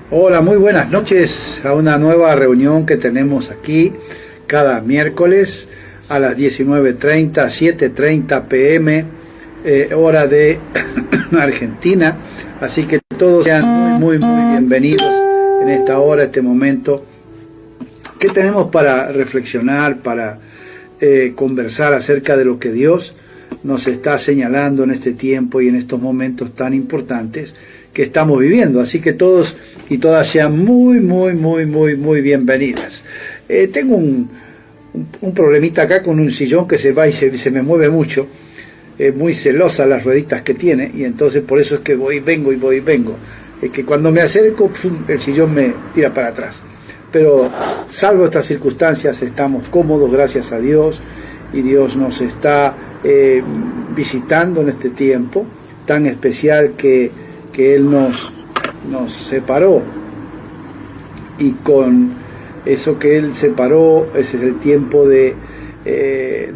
Hola, muy buenas noches a una nueva reunión que tenemos aquí cada miércoles a las 19:30, 7:30 p.m. Hora de Argentina. Así que todos sean muy bienvenidos en esta hora, este momento que tenemos para reflexionar, para conversar acerca de lo que Dios nos está señalando en este tiempo y en estos momentos tan importantes que estamos viviendo. Así que todos y todas sean muy bienvenidas. Tengo un problemita acá con un sillón que se va y se me mueve mucho. Muy celosa las rueditas que tiene, y entonces por eso es que voy y vengo. Es que cuando me acerco, el sillón me tira para atrás. Pero salvo estas circunstancias, estamos cómodos, gracias a Dios, y Dios nos está visitando en este tiempo tan especial que Él nos separó, y con eso que Él separó, ese es el tiempo del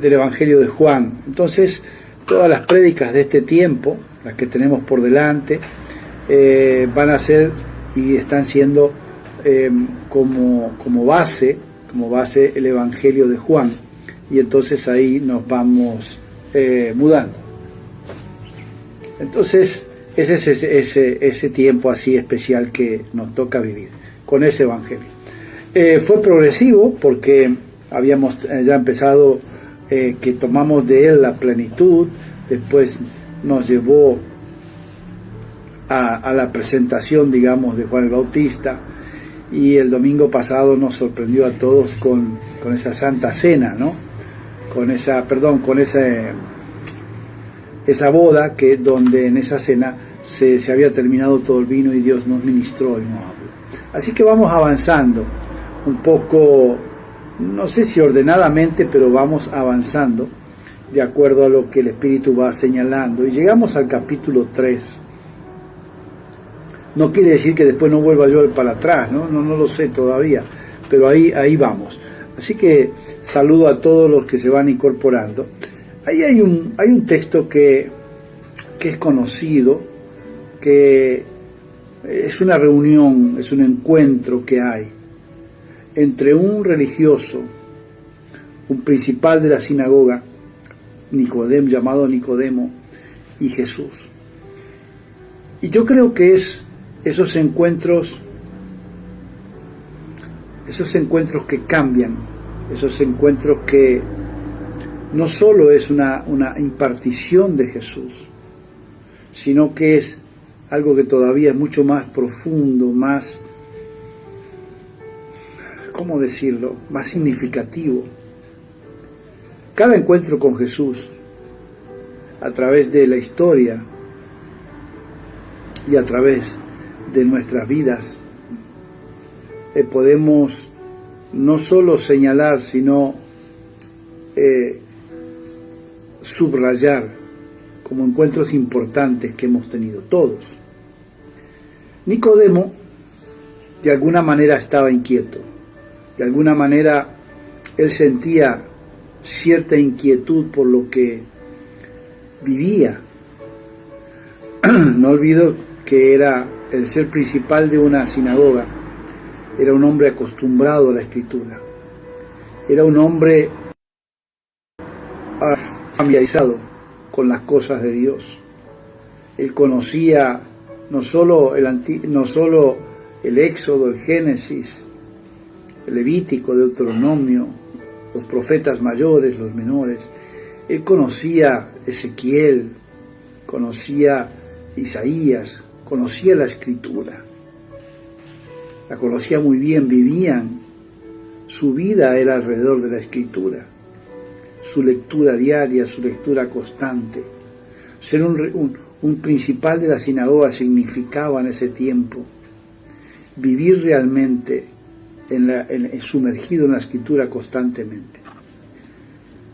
Evangelio de Juan. Entonces, todas las prédicas de este tiempo, las que tenemos por delante, van a ser y están siendo como base el Evangelio de Juan, y entonces ahí nos vamos mudando. Entonces, ese es ese tiempo así especial que nos toca vivir con ese Evangelio. Fue progresivo porque habíamos ya empezado, que tomamos de él la plenitud, después nos llevó a la presentación, digamos, de Juan el Bautista, y el domingo pasado nos sorprendió a todos con esa Santa Cena, ¿no? Con esa boda donde en esa cena se había terminado todo el vino y Dios nos ministró y nos habló. Así que vamos avanzando un poco, no sé si ordenadamente, pero vamos avanzando de acuerdo a lo que el Espíritu va señalando, y llegamos al capítulo 3. No quiere decir que después no vuelva yo para atrás, no lo sé todavía, pero ahí vamos. Así que saludo a todos los que se van incorporando. Ahí hay un texto que es conocido, que es una reunión, es un encuentro que hay entre un religioso, un principal de la sinagoga, llamado Nicodemo, y Jesús. Y yo creo que es esos encuentros que cambian, esos encuentros que no solo es una impartición de Jesús, sino que es algo que todavía es mucho más profundo, más, ¿cómo decirlo?, más significativo. Cada encuentro con Jesús, a través de la historia y a través de nuestras vidas, podemos no solo señalar, sino subrayar como encuentros importantes que hemos tenido todos. Nicodemo de alguna manera estaba inquieto, de alguna manera él sentía cierta inquietud por lo que vivía. No olvido que era el ser principal de una sinagoga, era un hombre acostumbrado a la escritura, era un hombre familiarizado con las cosas de Dios. Él conocía no solo el Éxodo, el Génesis, el Levítico, Deuteronomio, los profetas mayores, los menores. Él conocía Ezequiel, conocía Isaías, conocía la Escritura, la conocía muy bien, su vida era alrededor de la Escritura, su lectura diaria, su lectura constante. Ser un principal de la sinagoga significaba en ese tiempo vivir realmente sumergido en la Escritura constantemente.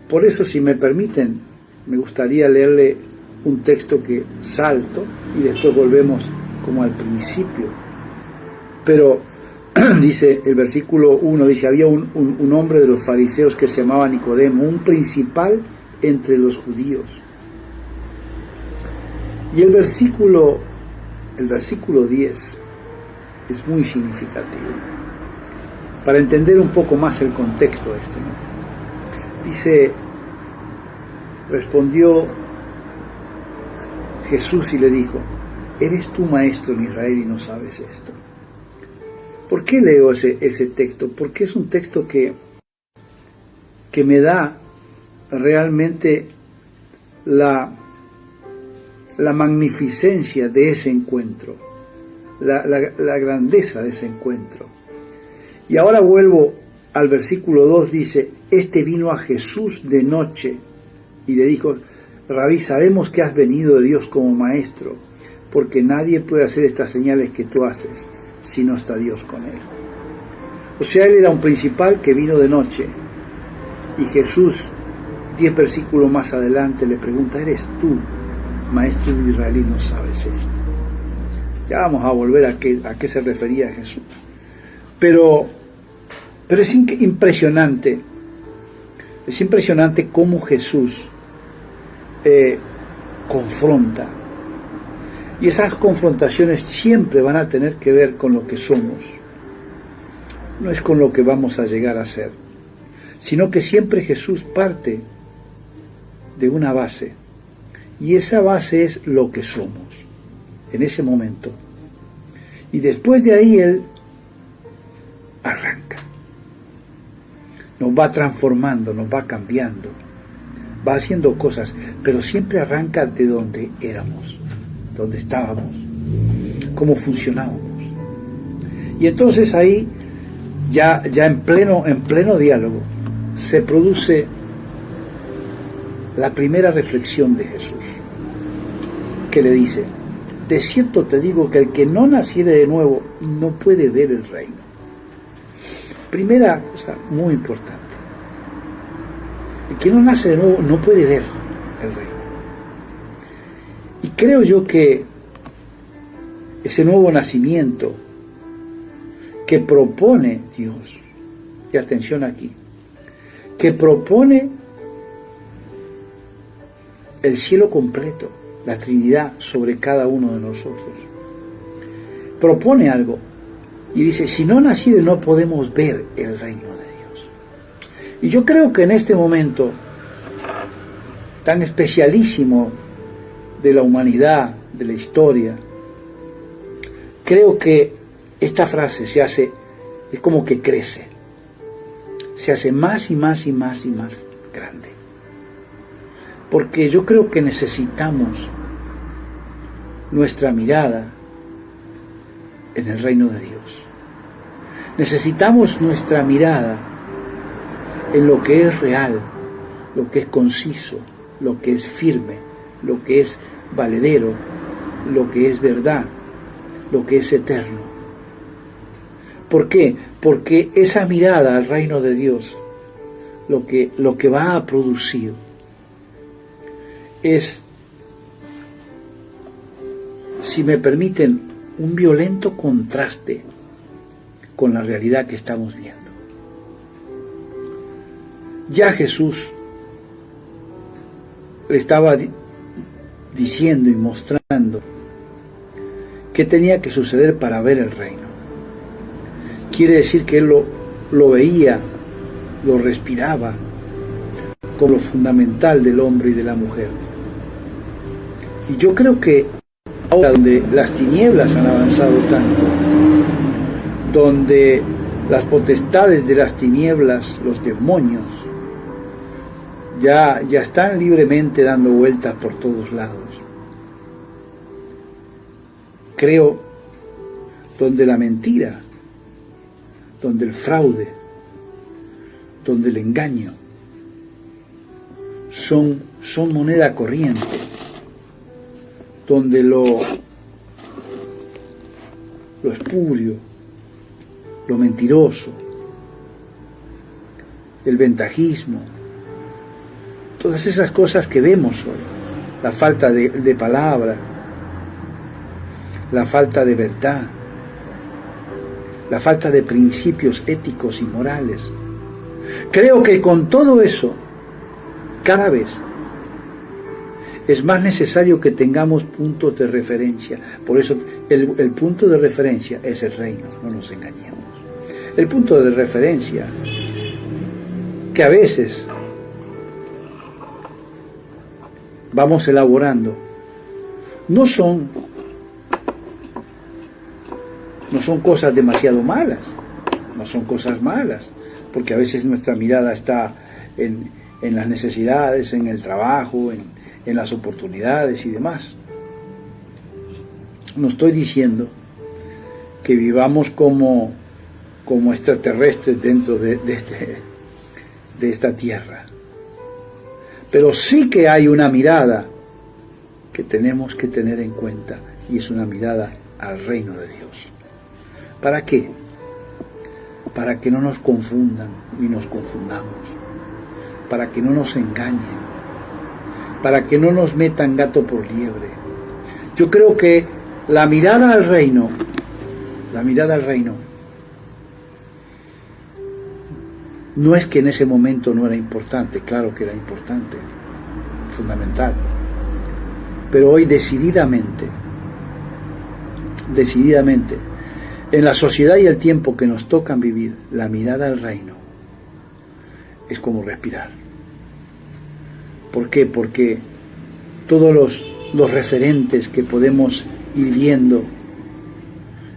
Por eso, si me permiten, me gustaría leerle un texto que salto y después volvemos como al principio. Pero dice el versículo 1, dice: había un hombre de los fariseos que se llamaba Nicodemo, un principal entre los judíos. Y el versículo 10 es muy significativo. Para entender un poco más el contexto ¿no? Dice, respondió Jesús y le dijo, ¿eres tú maestro en Israel y no sabes esto? ¿Por qué leo ese texto? Porque es un texto que me da realmente la magnificencia de ese encuentro, la grandeza de ese encuentro. Y ahora vuelvo al versículo 2, dice, este vino a Jesús de noche y le dijo, Rabí, sabemos que has venido de Dios como maestro, porque nadie puede hacer estas señales que tú haces si no está Dios con él. O sea, él era un principal que vino de noche. Y Jesús, 10 versículos más adelante, le pregunta, ¿eres tú, maestro de Israel, y no sabes esto? Ya vamos a volver a qué se refería Jesús. Pero es impresionante. Es impresionante cómo Jesús confronta. Y esas confrontaciones siempre van a tener que ver con lo que somos. No es con lo que vamos a llegar a ser, sino que siempre Jesús parte de una base. Y esa base es lo que somos en ese momento. Y después de ahí Él arranca. Nos va transformando, nos va cambiando, va haciendo cosas, pero siempre arranca de donde éramos, donde estábamos, cómo funcionábamos. Y entonces ahí, ya en pleno diálogo, se produce la primera reflexión de Jesús, que le dice, de cierto te digo que el que no naciere de nuevo no puede ver el reino. Primera cosa muy importante, el que no nace de nuevo no puede ver el reino. Y creo yo que ese nuevo nacimiento que propone Dios, y atención aquí, que propone el cielo completo, la Trinidad sobre cada uno de nosotros, propone algo y dice, si no naciere no podemos ver el reino de Dios. Y yo creo que en este momento tan especialísimo de la humanidad, de la historia, creo que esta frase es como que crece, se hace más y más y más y más grande. Porque yo creo que necesitamos nuestra mirada en el reino de Dios. Necesitamos nuestra mirada en lo que es real, lo que es conciso, lo que es firme, lo que es valedero, lo que es verdad, lo que es eterno. ¿Por qué? Porque esa mirada al reino de Dios, lo que va a producir es, si me permiten, un violento contraste con la realidad que estamos viendo. Ya Jesús le estaba diciendo y mostrando qué tenía que suceder para ver el reino. Quiere decir que él lo veía, lo respiraba como lo fundamental del hombre y de la mujer. Y yo creo que ahora, donde las tinieblas han avanzado tanto, donde las potestades de las tinieblas, los demonios, ya están libremente dando vueltas por todos lados. Creo, donde la mentira, donde el fraude, donde el engaño son moneda corriente, donde lo espurio, lo mentiroso, el ventajismo, todas esas cosas que vemos hoy, la falta de palabra, la falta de verdad, la falta de principios éticos y morales. Creo que con todo eso, cada vez es más necesario que tengamos puntos de referencia. Por eso el punto de referencia es el reino, no nos engañemos. El punto de referencia que a veces vamos elaborando no son cosas demasiado malas, no son cosas malas, porque a veces nuestra mirada está en las necesidades, en el trabajo, en las oportunidades y demás. No estoy diciendo que vivamos como extraterrestres dentro de esta tierra, pero sí que hay una mirada que tenemos que tener en cuenta, y es una mirada al reino de Dios. ¿Para qué? Para que no nos confundan y nos confundamos, para que no nos engañen, para que no nos metan gato por liebre. Yo creo que la mirada al reino, no es que en ese momento no era importante, claro que era importante, fundamental, pero hoy decididamente, en la sociedad y el tiempo que nos tocan vivir, la mirada al reino es como respirar. ¿Por qué? Porque todos los referentes que podemos ir viendo,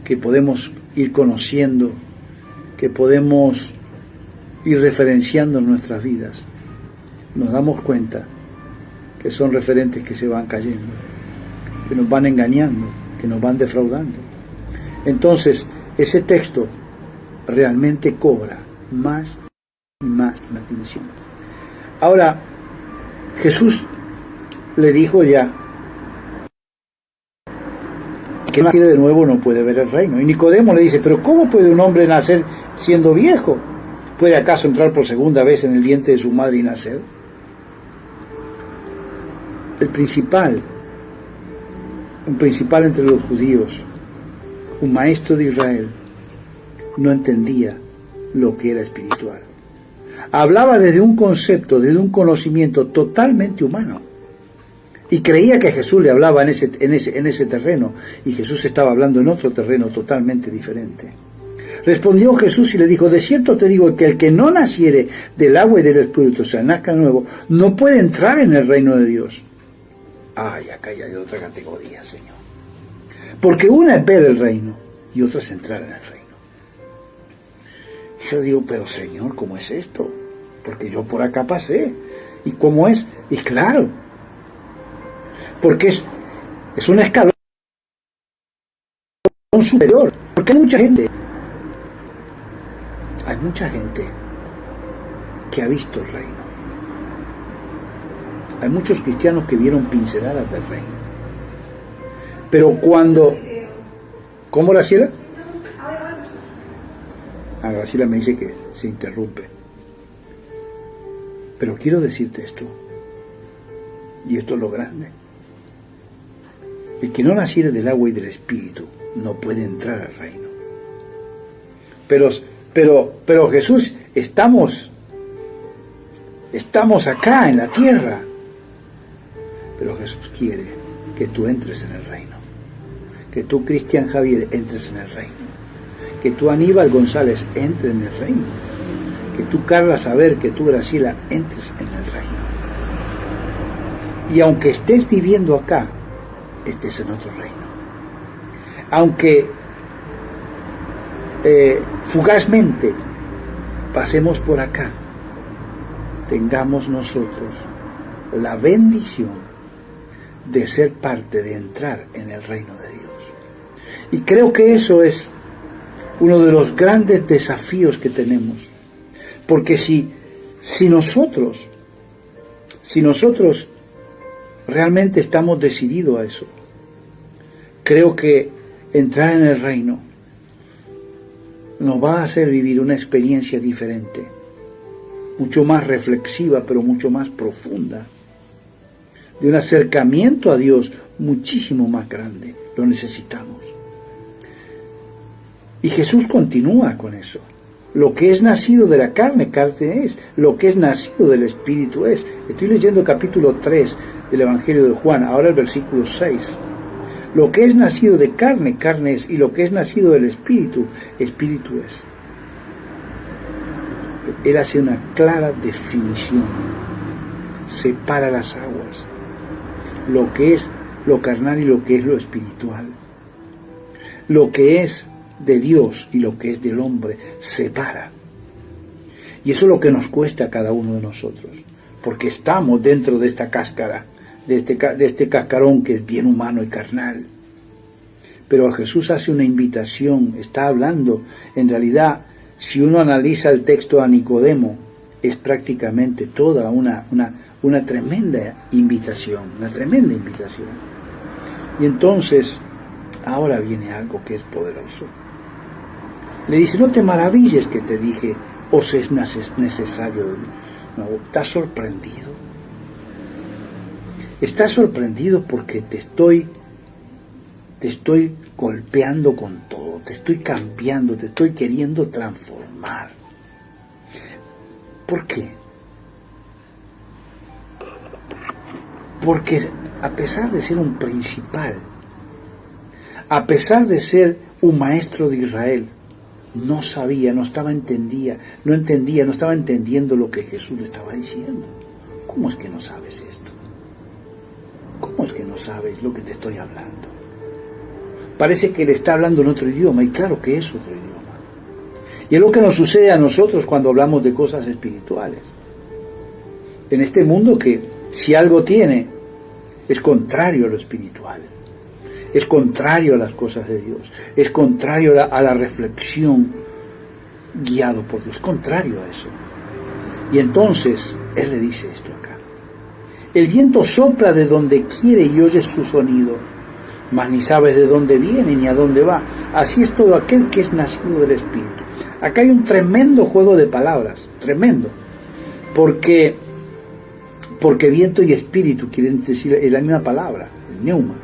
que podemos ir conociendo, que podemos ir referenciando en nuestras vidas, nos damos cuenta que son referentes que se van cayendo, que nos van engañando, que nos van defraudando. Entonces, ese texto realmente cobra más y más dimensión. Ahora, Jesús le dijo ya que nacido de nuevo no puede ver el reino. Y Nicodemo le dice, pero ¿cómo puede un hombre nacer siendo viejo? ¿Puede acaso entrar por segunda vez en el vientre de su madre y nacer? Un principal entre los judíos, un maestro de Israel, no entendía lo que era espiritual. Hablaba desde un concepto, desde un conocimiento totalmente humano. Y creía que Jesús le hablaba en ese terreno, y Jesús estaba hablando en otro terreno totalmente diferente. Respondió Jesús y le dijo, de cierto te digo que el que no naciere del agua y del Espíritu, o sea, nazca nuevo, no puede entrar en el reino de Dios. Ay, acá ya hay otra categoría, Señor. Porque una es ver el reino y otra es entrar en el reino. Y yo digo, pero Señor, ¿cómo es esto? Porque yo por acá pasé. ¿Y cómo es? Y claro, porque es un escalón superior. Porque hay mucha gente que ha visto el reino. Hay muchos cristianos que vieron pinceladas del reino. Pero cuando... ¿Cómo, Graciela? Graciela me dice que se interrumpe. Pero quiero decirte esto. Y esto es lo grande. El que no naciere del agua y del Espíritu no puede entrar al reino. Pero Jesús, estamos acá en la tierra. Pero Jesús quiere que tú entres en el reino. Que tú, Cristian Javier, entres en el reino. Que tú, Aníbal González, entres en el reino. Que tú, Carla Saber, que tú, Graciela, entres en el reino. Y aunque estés viviendo acá, estés en otro reino. Aunque fugazmente pasemos por acá, tengamos nosotros la bendición de ser parte, de entrar en el reino de Dios. Y creo que eso es uno de los grandes desafíos que tenemos. Porque si nosotros realmente estamos decididos a eso, creo que entrar en el reino nos va a hacer vivir una experiencia diferente, mucho más reflexiva, pero mucho más profunda, de un acercamiento a Dios muchísimo más grande. Lo necesitamos. Y Jesús continúa con eso. Lo que es nacido de la carne, carne es. Lo que es nacido del Espíritu es. Estoy leyendo capítulo 3 del Evangelio de Juan, ahora el versículo 6. Lo que es nacido de carne, carne es, y lo que es nacido del Espíritu, Espíritu es. Él hace una clara definición, separa las aguas, lo que es lo carnal y lo que es lo espiritual, lo que es de Dios y lo que es del hombre, separa. Y eso es lo que nos cuesta a cada uno de nosotros, porque estamos dentro de esta cáscara, de este cascarón que es bien humano y carnal. Pero Jesús hace una invitación, está hablando, en realidad, si uno analiza el texto a Nicodemo, es prácticamente toda una tremenda invitación, Y entonces, ahora viene algo que es poderoso. Le dice, no te maravilles que te dije, os es necesario. No, ¿estás sorprendido? Estás sorprendido porque te estoy golpeando con todo, te estoy cambiando, te estoy queriendo transformar. ¿Por qué? Porque a pesar de ser un principal, a pesar de ser un maestro de Israel, no sabía, no estaba no estaba entendiendo lo que Jesús le estaba diciendo. ¿Cómo es que no sabes esto? ¿Cómo es que no sabes lo que te estoy hablando? Parece que le está hablando en otro idioma, y claro que es otro idioma. Y es lo que nos sucede a nosotros cuando hablamos de cosas espirituales. En este mundo que, si algo tiene, es contrario a lo espiritual. Es contrario a las cosas de Dios. Es contrario a la reflexión guiado por Dios. Contrario a eso. Y entonces, Él le dice esto acá. El viento sopla de donde quiere y oyes su sonido, mas ni sabes de dónde viene ni a dónde va. Así es todo aquel que es nacido del Espíritu. Acá hay un tremendo juego de palabras, tremendo. Porque viento y espíritu quieren decir la misma palabra, el neuma.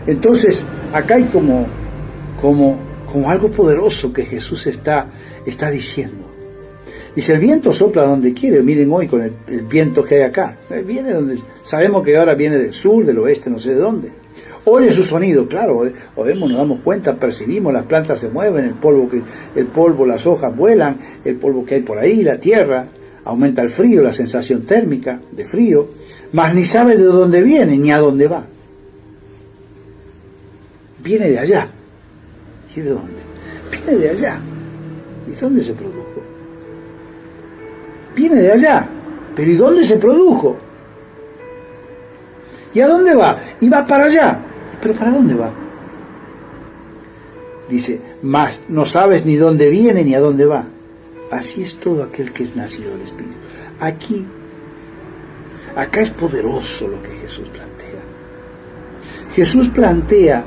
Entonces, acá hay como algo poderoso que Jesús está diciendo. Dice, el viento sopla donde quiere. Miren hoy con el viento que hay acá. Viene donde, sabemos que ahora viene del sur, del oeste, no sé de dónde. Oye su sonido, claro, oímos, nos damos cuenta, percibimos, las plantas se mueven, el polvo, las hojas vuelan, el polvo que hay por ahí, la tierra, aumenta el frío, la sensación térmica de frío, mas ni sabe de dónde viene ni a dónde va. Viene de allá. ¿Y de dónde? Viene de allá. ¿Y dónde se produjo? Viene de allá. ¿Pero y dónde se produjo? ¿Y a dónde va? Y va para allá. ¿Pero para dónde va? Dice, mas no sabes ni dónde viene ni a dónde va. Así es todo aquel que es nacido del Espíritu. Acá es poderoso lo que Jesús plantea. Jesús plantea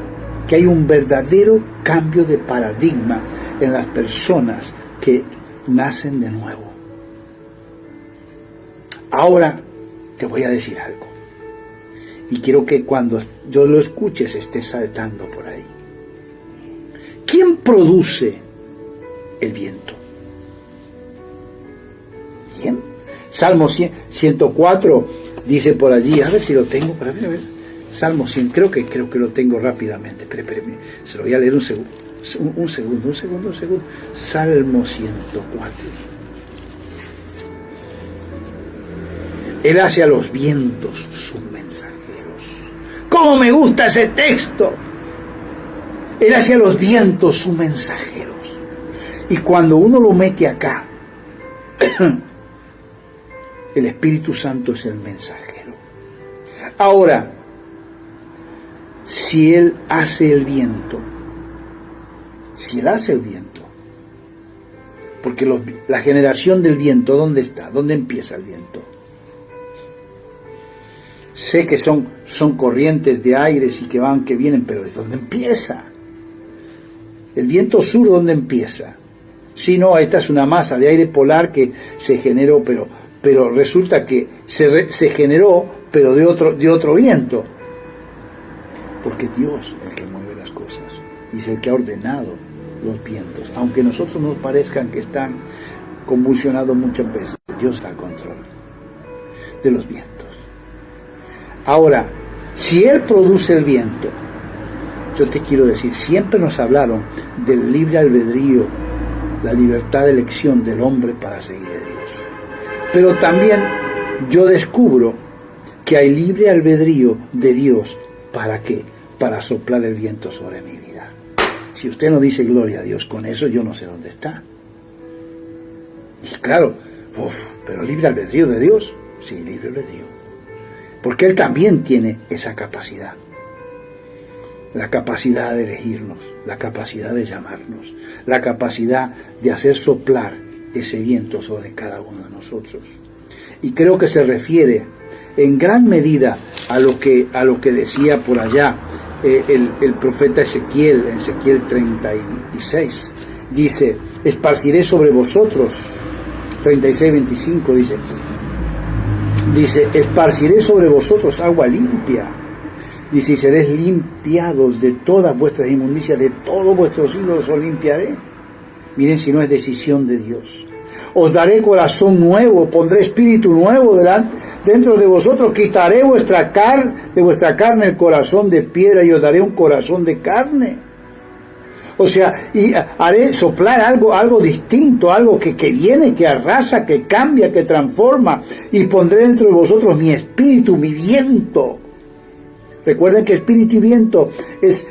que hay un verdadero cambio de paradigma en las personas que nacen de nuevo. Ahora te voy a decir algo. Y quiero que cuando yo lo escuches estés saltando por ahí. ¿Quién produce el viento? ¿Quién? Salmo 104 dice por allí, a ver si lo tengo, para ver. Salmo 100, creo que lo tengo rápidamente. Espere, se lo voy a leer un segundo. Un segundo. Salmo 104. Él hace a los vientos sus mensajeros. ¡Cómo me gusta ese texto! Él hace a los vientos sus mensajeros. Y cuando uno lo mete acá, el Espíritu Santo es el mensajero. Ahora, si Él hace el viento, porque la generación del viento, ¿dónde está? ¿Dónde empieza el viento? Sé que son corrientes de aires y que van, que vienen, pero ¿de dónde empieza? El viento sur, ¿dónde empieza? Si no, esta es una masa de aire polar que se generó, pero resulta que se generó, pero de otro viento. Porque Dios es el que mueve las cosas, y es el que ha ordenado los vientos. Aunque a nosotros nos parezcan que están convulsionados muchas veces, Dios está al control de los vientos. Ahora, si Él produce el viento, yo te quiero decir, siempre nos hablaron del libre albedrío, la libertad de elección del hombre para seguir a Dios. Pero también yo descubro que hay libre albedrío de Dios. ¿Para qué? Para soplar el viento sobre mi vida. Si usted no dice gloria a Dios con eso, yo no sé dónde está. Y claro, pero libre albedrío de Dios, sí, libre albedrío. Porque Él también tiene esa capacidad. La capacidad de elegirnos, la capacidad de llamarnos, la capacidad de hacer soplar ese viento sobre cada uno de nosotros. Y creo que se refiere en gran medida a lo que decía por allá el profeta Ezequiel, en Ezequiel 36. Dice, esparciré sobre vosotros, 36:25 dice, esparciré sobre vosotros agua limpia. Dice, y seréis limpiados de todas vuestras inmundicias, de todos vuestros ídolos os limpiaré. Miren si no es decisión de Dios. Os daré corazón nuevo, pondré espíritu nuevo dentro de vosotros, quitaré de vuestra carne el corazón de piedra y os daré un corazón de carne. O sea, y haré soplar algo distinto, algo que viene, que arrasa, que cambia, que transforma, y pondré dentro de vosotros mi espíritu, mi viento. Recuerden que espíritu y viento es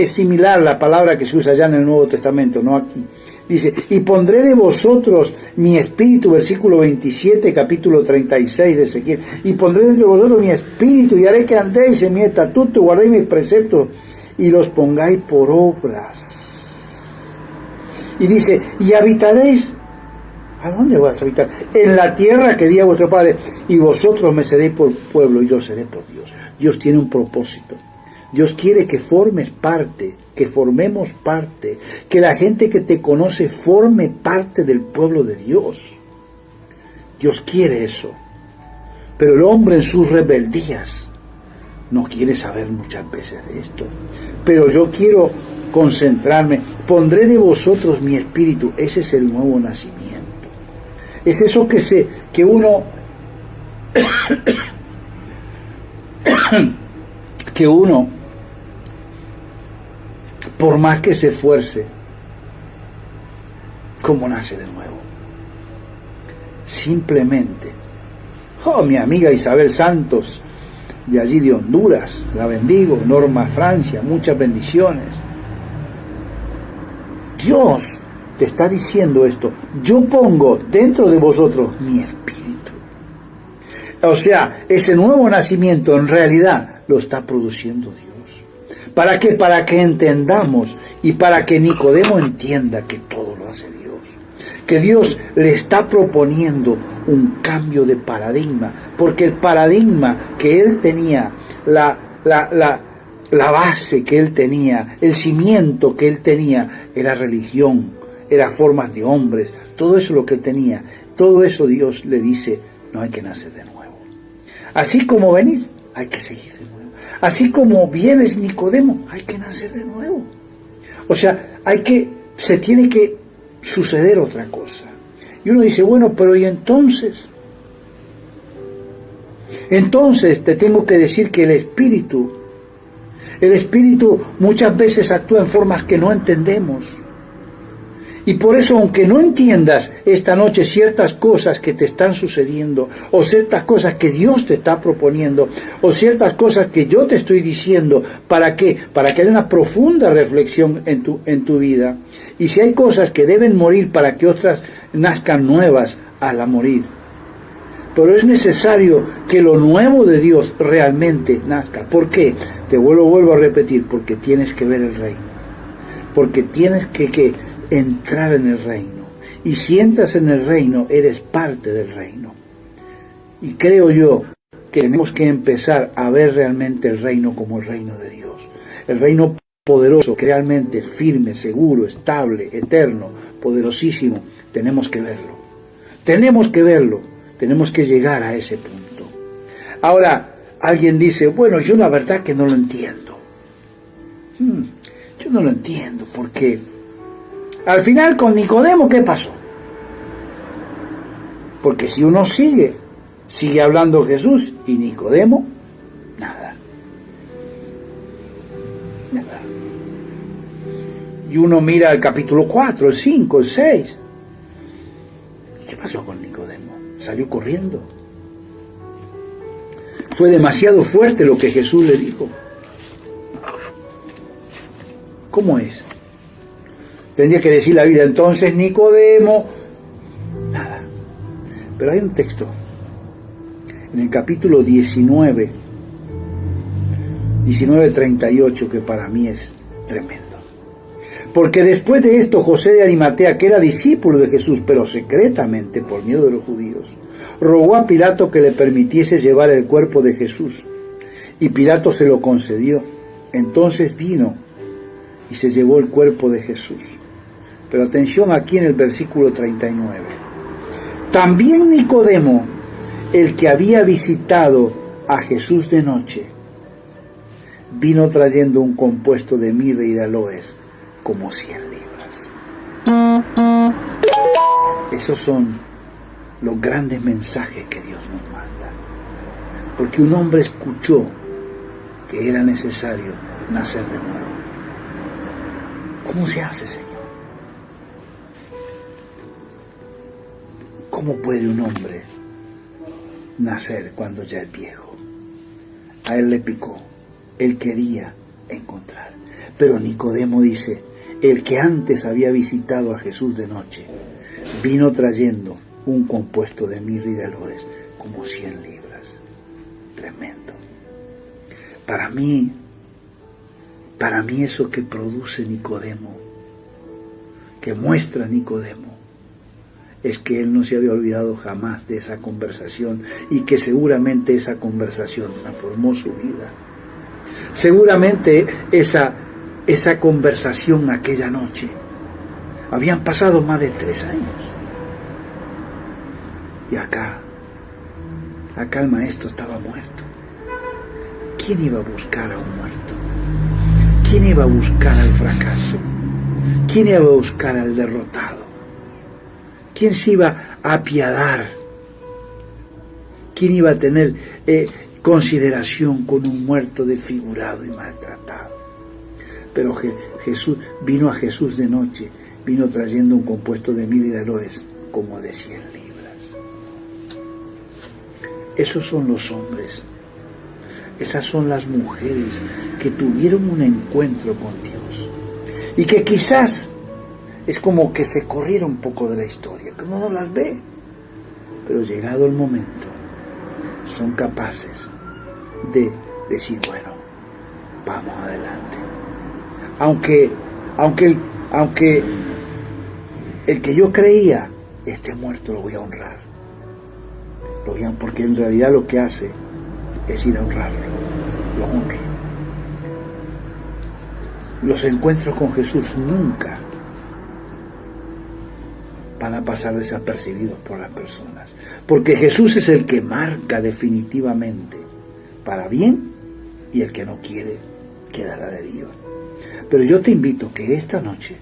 similar la palabra que se usa allá en el Nuevo Testamento, no aquí. Dice, y pondré de vosotros mi espíritu, versículo 27, capítulo 36 de Ezequiel, y pondré dentro de vosotros mi espíritu, y haré que andéis en mi estatuto, guardéis mis preceptos, y los pongáis por obras. Y dice, y habitaréis, ¿a dónde vas a habitar? En la tierra que di a vuestro Padre, y vosotros me seréis por pueblo, y yo seré por Dios. Dios tiene un propósito. Dios quiere que formes parte, que formemos parte, que la gente que te conoce forme parte del pueblo de Dios. Dios quiere eso. Pero el hombre en sus rebeldías no quiere saber muchas veces de esto. Pero yo quiero concentrarme. Pondré de vosotros mi espíritu. Ese es el nuevo nacimiento. Es eso que uno por más que se esfuerce, ¿cómo nace de nuevo? Simplemente, mi amiga Isabel Santos, de allí de Honduras, la bendigo, Norma Francia, muchas bendiciones. Dios te está diciendo esto, yo pongo dentro de vosotros mi espíritu. O sea, ese nuevo nacimiento en realidad lo está produciendo Dios. ¿Para qué? Para que entendamos y para que Nicodemo entienda que todo lo hace Dios. Que Dios le está proponiendo un cambio de paradigma, porque el paradigma que él tenía, la base que él tenía, el cimiento que él tenía, era religión, era formas de hombres, todo eso lo que él tenía, todo eso Dios le dice, no hay que nacer de nuevo. Así como venís, hay que seguir de nuevo. Así como vienes Nicodemo, hay que nacer de nuevo. O sea, se tiene que suceder otra cosa. Y uno dice, bueno, pero ¿y entonces? Entonces te tengo que decir que el espíritu muchas veces actúa en formas que no entendemos. Y por eso, aunque no entiendas esta noche ciertas cosas que te están sucediendo, o ciertas cosas que Dios te está proponiendo, o ciertas cosas que yo te estoy diciendo, ¿para qué? Para que haya una profunda reflexión en tu vida. Y si hay cosas que deben morir para que otras nazcan nuevas, hazla morir. Pero es necesario que lo nuevo de Dios realmente nazca. ¿Por qué? Te vuelvo a repetir, porque tienes que ver el reino. Porque tienes que entrar en el reino. Y si entras en el reino, eres parte del reino. Y creo yo que tenemos que empezar a ver realmente el reino como el reino de Dios. El reino poderoso, realmente firme, seguro, estable, eterno, poderosísimo. Tenemos que verlo. Tenemos que verlo. Tenemos que llegar a ese punto. Ahora, alguien dice, bueno, yo la verdad que no lo entiendo. Yo no lo entiendo, porque al final con Nicodemo, ¿qué pasó? Porque si uno sigue hablando Jesús y Nicodemo, Y uno mira el capítulo 4, el 5, el 6. ¿Qué pasó con Nicodemo? ¿Salió corriendo? Fue demasiado fuerte lo que Jesús le dijo. ¿Cómo es? Tendría que decir la Biblia, entonces Nicodemo... Nada. Pero hay un texto, en el capítulo 19:38, que para mí es tremendo. Porque después de esto, José de Arimatea, que era discípulo de Jesús, pero secretamente, por miedo de los judíos, rogó a Pilato que le permitiese llevar el cuerpo de Jesús. Y Pilato se lo concedió. Entonces vino y se llevó el cuerpo de Jesús. Pero atención aquí en el versículo 39. También Nicodemo, el que había visitado a Jesús de noche, vino trayendo un compuesto de mirra y de aloes, como 100 libras. Esos son los grandes mensajes que Dios nos manda. Porque un hombre escuchó que era necesario nacer de nuevo. ¿Cómo se hace, Señor? ¿Cómo puede un hombre nacer cuando ya es viejo? A él le picó. Él quería encontrar. Pero Nicodemo dice, el que antes había visitado a Jesús de noche, vino trayendo un compuesto de mirra y de aloes, como 100 libras. Tremendo. Para mí eso que produce Nicodemo, que muestra Nicodemo, es que él no se había olvidado jamás de esa conversación y que seguramente esa conversación transformó su vida. Seguramente esa conversación aquella noche, habían pasado más de 3 años. Y acá el maestro estaba muerto. ¿Quién iba a buscar a un muerto? ¿Quién iba a buscar al fracaso? ¿Quién iba a buscar al derrotado? ¿Quién se iba a apiadar? ¿Quién iba a tener consideración con un muerto desfigurado y maltratado? Pero Jesús vino a Jesús de noche, vino trayendo un compuesto de mirra y de aloes, como de 100 libras. Esos son los hombres, esas son las mujeres que tuvieron un encuentro con Dios y que quizás es como que se corrieron un poco de la historia, que uno no las ve, pero llegado el momento son capaces de decir, bueno, vamos adelante. Aunque el que yo creía esté muerto, lo voy a honrar. Porque en realidad lo que hace es ir a honrarlo, lo honro. Los encuentros con Jesús nunca van a pasar desapercibidos por las personas, porque Jesús es el que marca definitivamente para bien, y el que no quiere quedará de deriva. Pero yo te invito que esta noche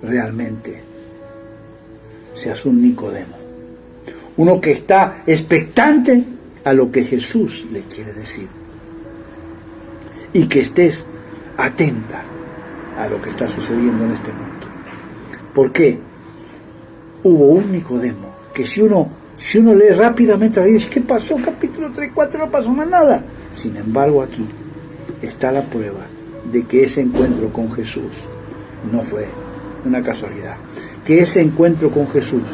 realmente seas un Nicodemo, uno que está expectante a lo que Jesús le quiere decir, y que estés atenta a lo que está sucediendo en este mundo. Porque hubo un Nicodemo que si uno lee rápidamente, dice, ¿qué pasó? Capítulo 3, 4, no pasó más nada. Sin embargo, aquí está la prueba de que ese encuentro con Jesús no fue una casualidad. Que ese encuentro con Jesús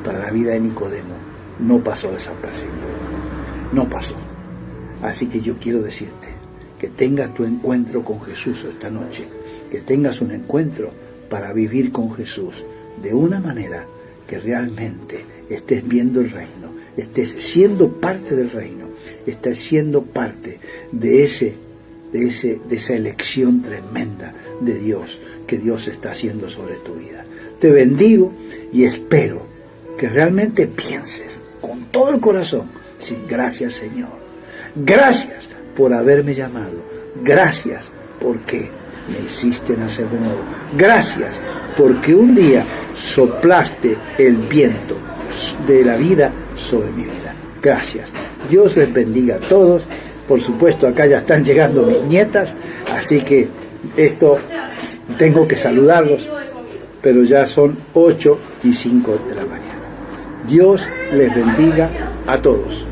para la vida de Nicodemo no pasó desapercibido. No pasó. Así que yo quiero decirte que tengas tu encuentro con Jesús esta noche. Que tengas un encuentro para vivir con Jesús de una manera que realmente estés viendo el reino, estés siendo parte del reino, estés siendo parte de esa elección tremenda de Dios que Dios está haciendo sobre tu vida. Te bendigo y espero que realmente pienses con todo el corazón, sí, gracias Señor, gracias por haberme llamado, gracias porque me hiciste nacer de nuevo, gracias porque un día soplaste el viento de la vida sobre mi vida. Gracias. Dios les bendiga a todos. Por supuesto, acá ya están llegando mis nietas, así que esto tengo que saludarlos, pero ya son 8:05 de la mañana. Dios les bendiga a todos.